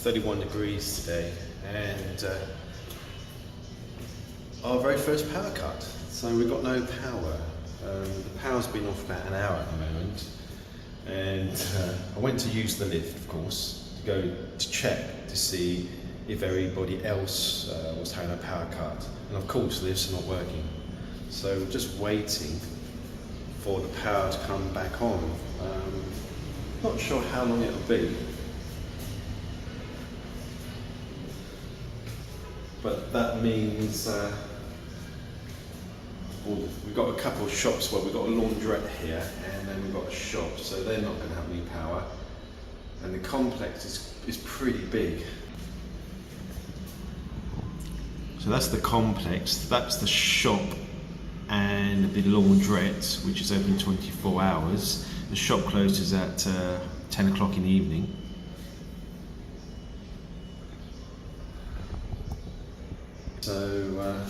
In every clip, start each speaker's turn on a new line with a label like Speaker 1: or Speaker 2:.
Speaker 1: 31 degrees today, and our very first power cut. So we've got no power. The power's been off about an hour at the moment, and I went to use the lift, of course, to go to check to see if everybody else was having a power cut, and of course the lift's not working. So we're just waiting for the power to come back on. Not sure how long it'll be, but that means we've got a couple of shops. Well, we've got a laundrette here, and then we've got a shop, so they're not going to have any power. And the complex is pretty big. So that's the complex, that's the shop and the laundrette, which is open 24 hours. The shop closes at 10 o'clock in the evening. So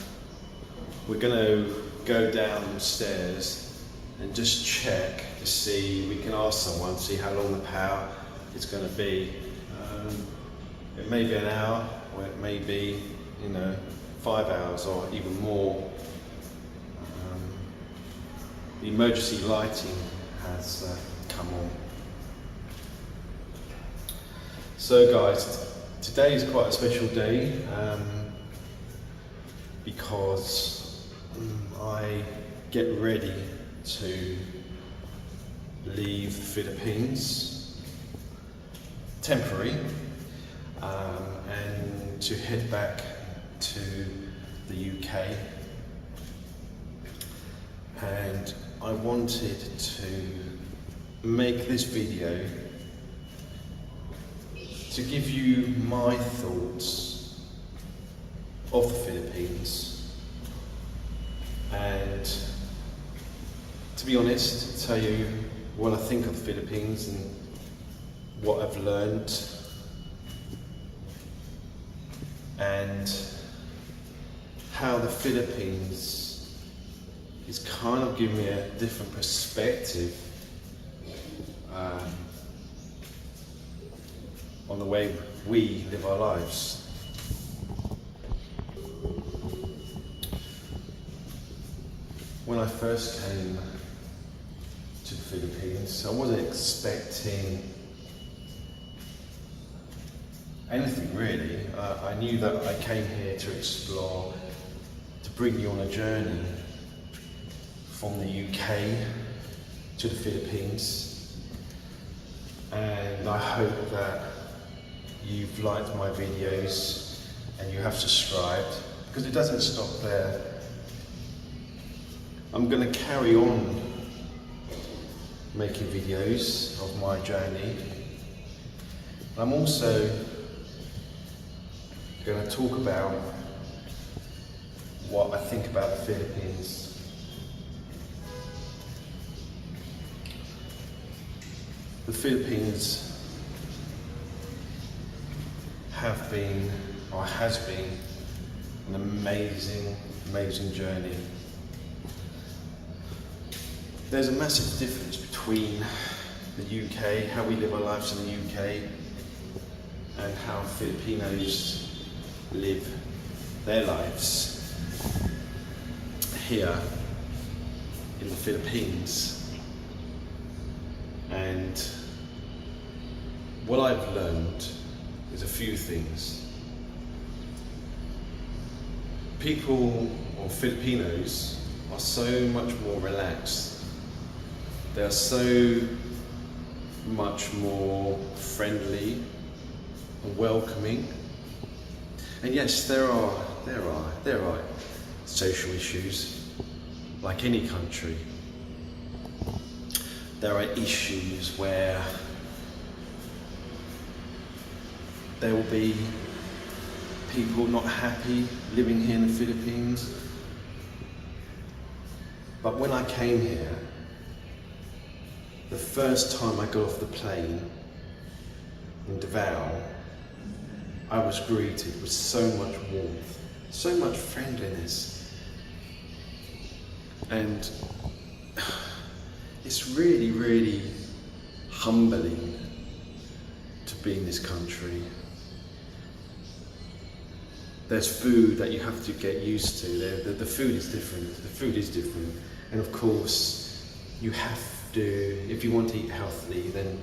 Speaker 1: we're going to go downstairs and just check to see, we can ask someone to see how long the power is going to be. It may be an hour, or it may be, 5 hours or even more. The emergency lighting has come on. So guys, today is quite a special day because I get ready to leave the Philippines, temporary, and to head back to the UK. And I wanted to make this video to give you my thoughts of the Philippines, and to be honest, tell you what I think of the Philippines and what I've learned, and how the Philippines is kind of giving me a different perspective on the way we live our lives. When I first came to the Philippines, I wasn't expecting anything really. I knew that I came here to explore, to bring you on a journey from the UK to the Philippines, and I hope that you've liked my videos and you have subscribed, because it doesn't stop there. I'm going to carry on making videos of my journey. I'm also going to talk about what I think about the Philippines. The Philippines have been, or has been, an amazing, amazing journey. There's a massive difference between the UK, how we live our lives in the UK, and how Filipinos live their lives here in the Philippines. And what I've learned is a few things. People, or Filipinos, are so much more relaxed. They are so much more friendly and welcoming. And yes, there are social issues, like any country. There are issues where there will be people not happy living here in the Philippines. But when I came here, the first time I got off the plane in Davao, I was greeted with so much warmth, so much friendliness. And it's really, really humbling to be in this country. there's food that you have to get used to. The food is different. The food is different, and of course, you have to. If you want to eat healthily, then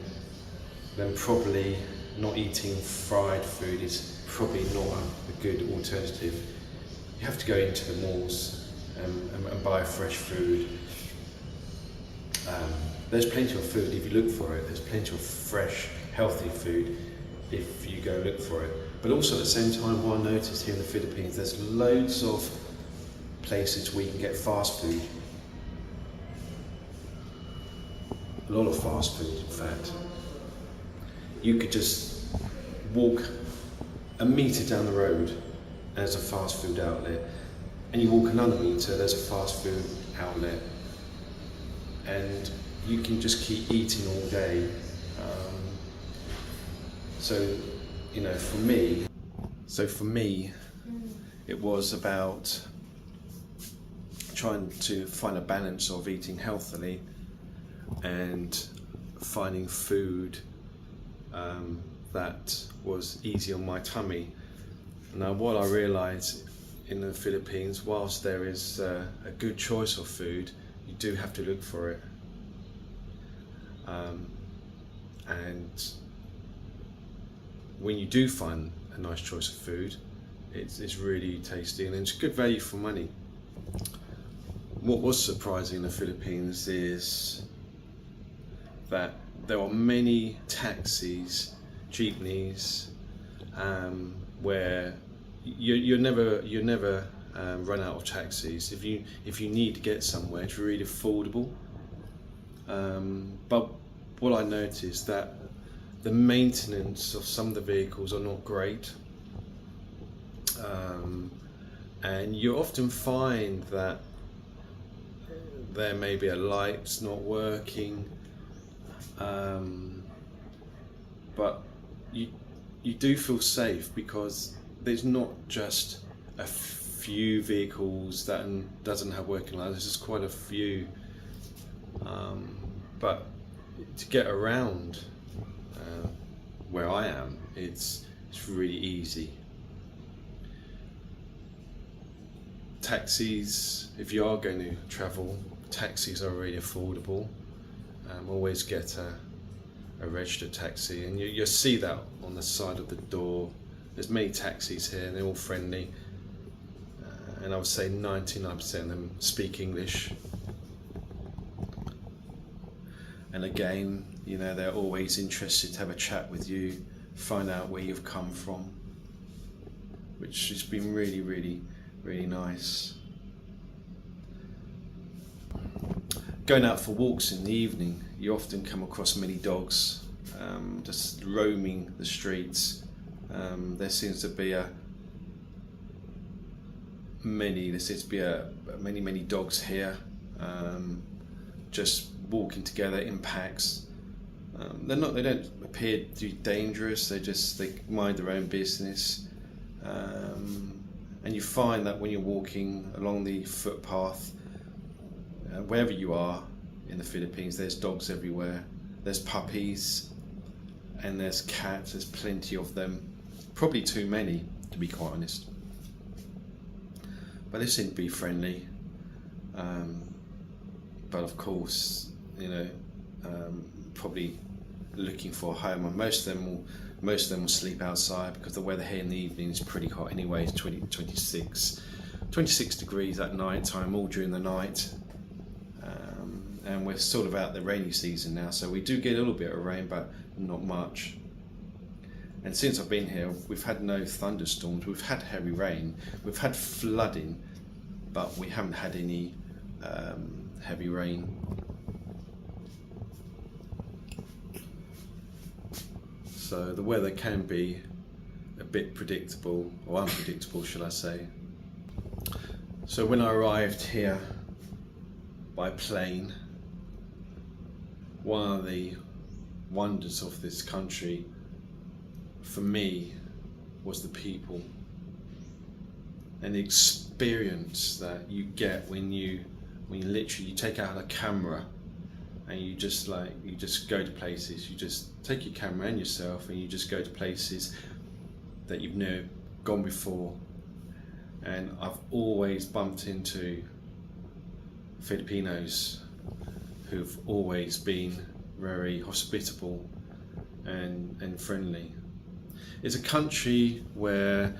Speaker 1: probably not eating fried food is probably not a good alternative. You have to go into the malls and buy fresh food. There's plenty of food if you look for it. There's plenty of fresh, healthy food if you go look for it. But also at the same time, what I noticed here in the Philippines, there's loads of places where you can get fast food. A lot of fast food, in fact. You could just walk a metre down the road and there's a fast food outlet, and you walk another metre, there's a fast food outlet, and you can just keep eating all day. So, you know, for me, it was about trying to find a balance of eating healthily and finding food that was easy on my tummy. Now, what I realised in the Philippines, whilst there is a good choice of food, you do have to look for it. And when you do find a nice choice of food, it's really tasty and it's good value for money. What was surprising in the Philippines is that there are many taxis, jeepneys, where you're never run out of taxis. If you need to get somewhere, it's really affordable. But what I noticed that the maintenance of some of the vehicles are not great, and you often find that there may be a light's not working, but you do feel safe because there's not just a few vehicles that doesn't have working lights. There's just quite a few, but to get around where I am, it's really easy. Taxis, if you are going to travel, taxis are really affordable. Always get a registered taxi, and you'll see that on the side of the door. There's many taxis here, and they're all friendly, and I would say 99% of them speak English. And again, you know, they're always interested to have a chat with you, find out where you've come from, which has been really, really, really nice. Going out for walks in the evening, you often come across many dogs just roaming the streets. There seems to be many dogs here, just walking together in packs. They don't appear to be dangerous. They mind their own business, and you find that when you're walking along the footpath, wherever you are in the Philippines, there's dogs everywhere. There's puppies and there's cats. There's plenty of them, probably too many to be quite honest, but they seem to be friendly. But of course, you know, probably looking for a home, and most of them will sleep outside because the weather here in the evening is pretty hot anyway. It's 26 degrees at night time, all during the night. And we're sort of out the rainy season now, so we do get a little bit of rain, but not much. And since I've been here, we've had no thunderstorms. We've had heavy rain, we've had flooding, but we haven't had any heavy rain. So the weather can be a bit predictable, or unpredictable should I say. So when I arrived here by plane, one of the wonders of this country for me was the people and the experience that you get when you literally take out a camera and you just go to places. You just take your camera and yourself and you just go to places that you've never gone before, and I've always bumped into Filipinos who've always been very hospitable and friendly. It's a country where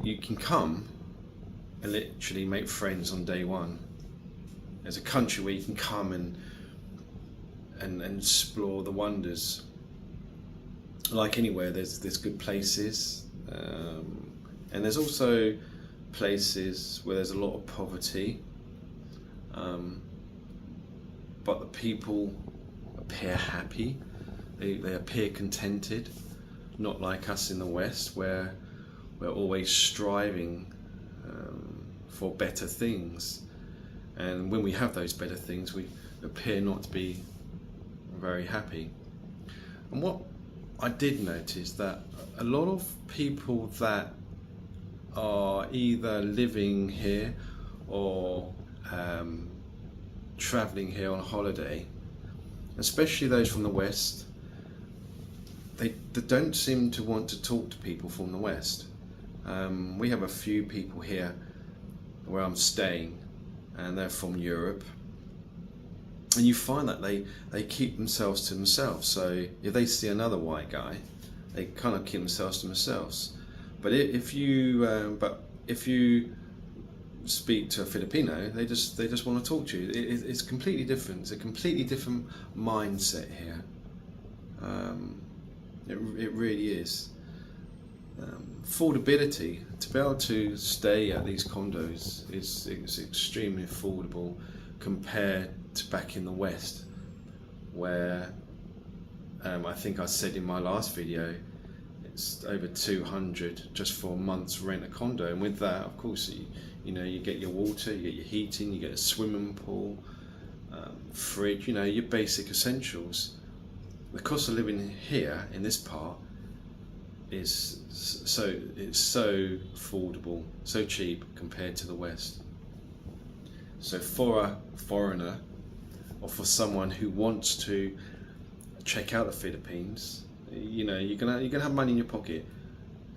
Speaker 1: you can come and literally make friends on day one. It's a country where you can come and explore the wonders. Like anywhere, there's good places, and there's also places where there's a lot of poverty, but the people appear happy. They appear contented, not like us in the West, where we're always striving for better things, and when we have those better things, we appear not to be very happy. And what I did notice that a lot of people that are either living here or traveling here on holiday, especially those from the West, they don't seem to want to talk to people from the West. We have a few people here where I'm staying, and they're from Europe, and you find that they keep themselves to themselves. So if they see another white guy, they kind of keep themselves to themselves. But if you speak to a Filipino, they just want to talk to you. It's completely different. It's a completely different mindset here. It really is. Affordability, to be able to stay at these condos is extremely affordable compared to back in the West, where I think I said in my last video, it's over 200 just for a month's rent a condo. And with that, of course, you know, you get your water, you get your heating, you get a swimming pool, fridge, you know, your basic essentials. The cost of living here in this part is so affordable, so cheap compared to the West. So for a foreigner, or for someone who wants to check out the Philippines, you know, you're gonna have money in your pocket,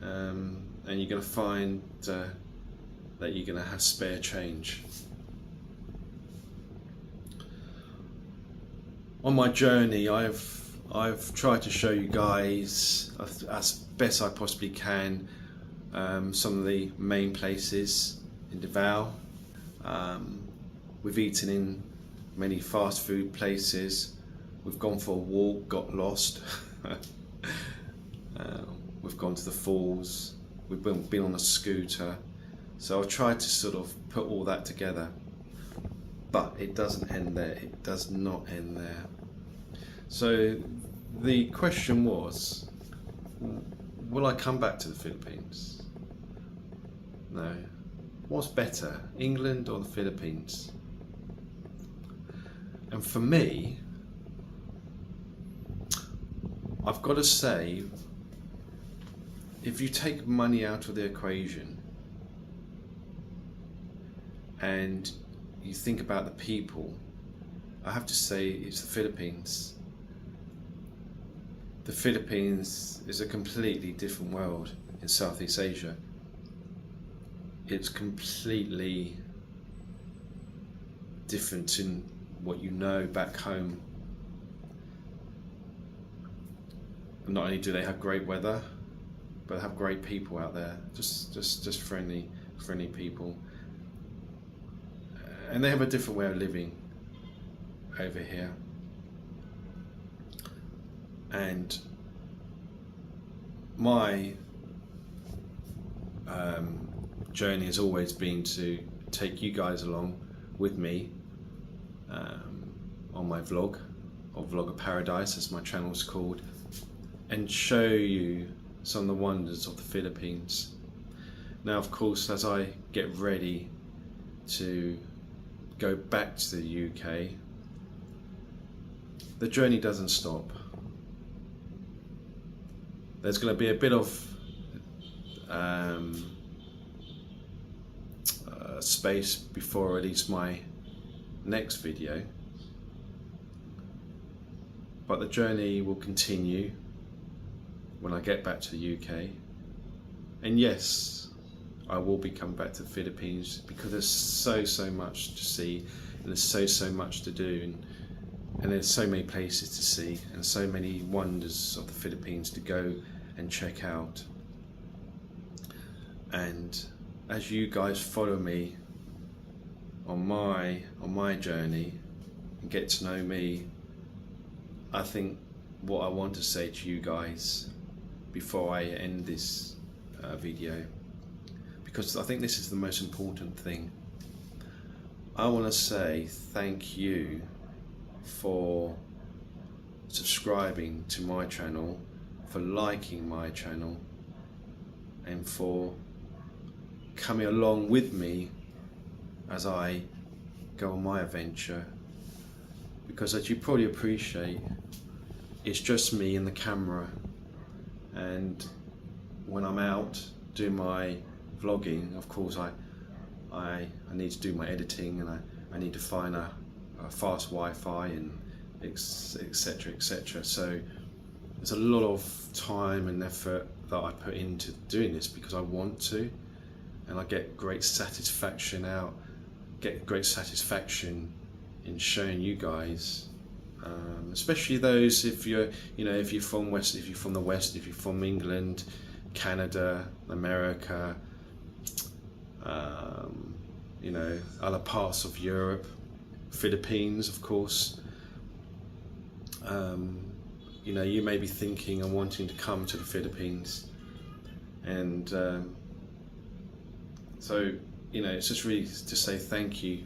Speaker 1: and you're gonna find that you're gonna have spare change. On my journey, I've tried to show you guys as best I possibly can some of the main places in Davao. We've eaten in many fast food places. We've gone for a walk, got lost. We've gone to the falls. We've been on a scooter. So I've tried to sort of put all that together. But it doesn't end there. It does not end there. So the question was, will I come back to the Philippines? No. What's better, England or the Philippines? And for me, I've got to say, if you take money out of the equation and you think about the people, I have to say it's the Philippines. The Philippines is a completely different world in Southeast Asia. It's completely different in what you know back home. Not only do they have great weather, but they have great people out there. Just friendly people. And they have a different way of living over here. And my journey has always been to take you guys along with me on my vlog, or Vlogger Paradise as my channel's called, and show you some of the wonders of the Philippines. Now, of course, as I get ready to go back to the UK, the journey doesn't stop. There's going to be a bit of space before I release my next video, but the journey will continue when I get back to the UK. And yes, I will be coming back to the Philippines because there's so much to see, and there's so much to do, and there's so many places to see, and so many wonders of the Philippines to go and check out. And as you guys follow me on my journey and get to know me, I think what I want to say to you guys before I end this video, because I think this is the most important thing, I want to say thank you for subscribing to my channel, for liking my channel, and for coming along with me as I go on my adventure. Because as you probably appreciate, it's just me and the camera, and when I'm out doing my vlogging, of course I need to do my editing, and I need to find a fast Wi-Fi and etc. So there's a lot of time and effort that I put into doing this because I want to, and I get great satisfaction in showing you guys, especially those if you're from the West, if you're from England, Canada, America, other parts of Europe, Philippines, of course. You may be thinking and wanting to come to the Philippines, and so it's just really to say thank you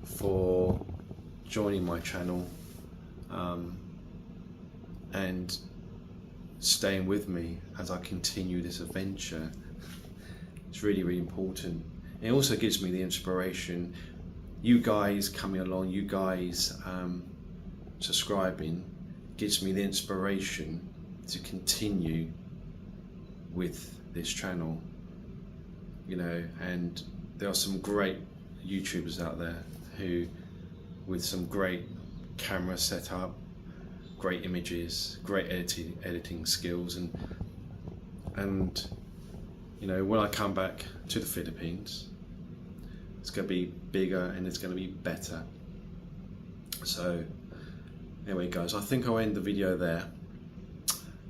Speaker 1: for joining my channel and staying with me as I continue this adventure. It's really important. It also gives me the inspiration. You guys coming along, you guys subscribing, gives me the inspiration to continue with this channel. And there are some great YouTubers out there who, with some great camera setup, great images, great editing skills, and when I come back to the Philippines, it's going to be bigger and it's going to be better. So anyway guys, I think I'll end the video there,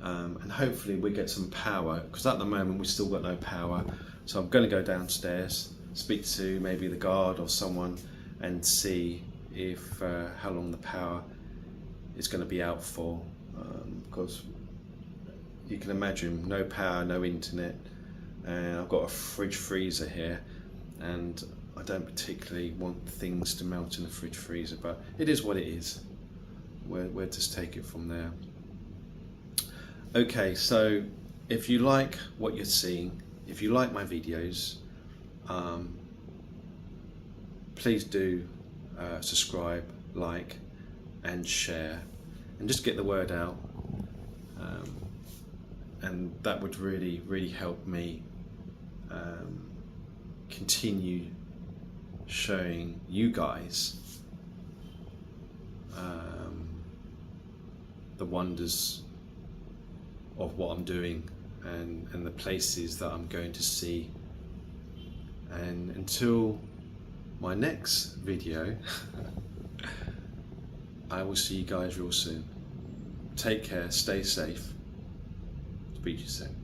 Speaker 1: and hopefully we get some power, because at the moment we've still got no power. So I'm going to go downstairs, speak to maybe the guard or someone, and see if how long the power is going to be out for, because you can imagine no power, no internet, and I've got a fridge freezer here, and I don't particularly want things to melt in the fridge freezer, but it is what it is. We'll just take it from there. Okay, so if you like what you're seeing, if you like my videos, please do subscribe, like and share, and just get the word out, and that would really help me continue showing you guys the wonders of what I'm doing, and the places that I'm going to see. And until my next video, I will see you guys real soon. Take care, stay safe. Speak to you soon.